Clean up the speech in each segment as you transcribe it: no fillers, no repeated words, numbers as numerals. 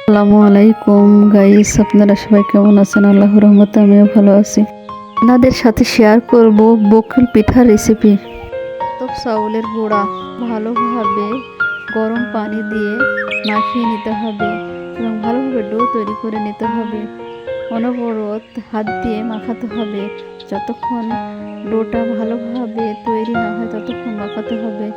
আসসালামু আলাইকুম গাইস, আপনারা সবাই কেমন আছেন? আল্লাহর রহমতে আমিও ভালো আছি। আপনাদের সাথে শেয়ার করব বকুল পিঠার রেসিপি। চাউলের গুঁড়া ভালোভাবে গরম পানি দিয়ে মাখিয়ে নিতে হবে এবং ভালোভাবে ডো তৈরি করে নিতে হবে। অনবরত হাত দিয়ে মাখাতে হবে, যতক্ষণ ডোটা ভালোভাবে তৈরি না হয় ততক্ষণ মাখাতে হবে।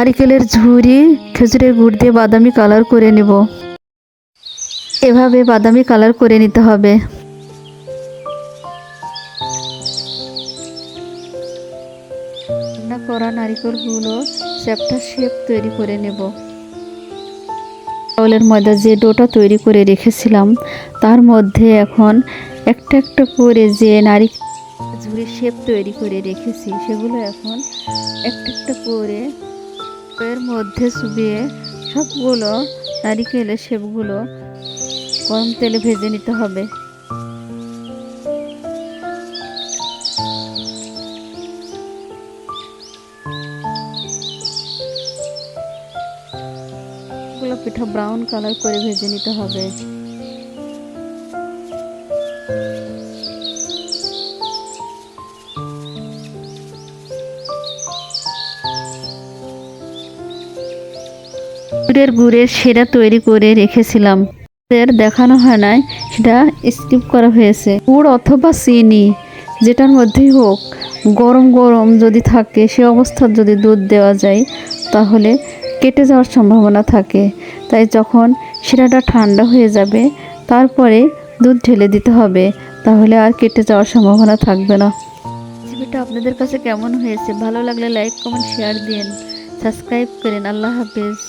নারিকেলের ঝুরি খেজুরের গুড় দিয়ে বাদামি কালার করে নেব। এভাবে বাদামি কালার করে নিতে হবে। রান্না করা নারিকেলগুলো চ্যাপ্টা শেপ তৈরি করে নেব। চাউলের ময়দা যে ডোটা তৈরি করে রেখেছিলাম তার মধ্যে এখন একটা একটা করে যে নারিকেল ঝুরির শেপ তৈরি করে রেখেছি সেগুলো এখন একটা একটা করে এর মধ্যে চুবিয়ে সবগুলো নারিকেলের শেপগুলো গরম তেলে ভেজে নিতে হবে। পিঠা ব্রাউন কালার করে ভেজে নিতে হবে। গুড়ের সেটা তৈরি করে রেখেছিলাম, দেখানো হয় নাই, সেটা স্কিপ করা হয়েছে। গুড় অথবা চিনি যেটার মধ্যেই হোক, গরম গরম যদি থাকে সে অবস্থায় যদি দুধ দেওয়া যায় তাহলে কেটে যাওয়ার সম্ভাবনা থাকে। তাই যখন শিরাটা ঠান্ডা হয়ে যাবে তারপরে দুধ ঢেলে দিতে হবে, তাহলে আর কেটে যাওয়ার সম্ভাবনা থাকবে না। রেসিপিটা আপনাদের কাছে কেমন হয়েছে? ভালো লাগলে লাইক কমেন্ট শেয়ার দিন, সাবস্ক্রাইব করেন। আল্লাহ হাফেজ।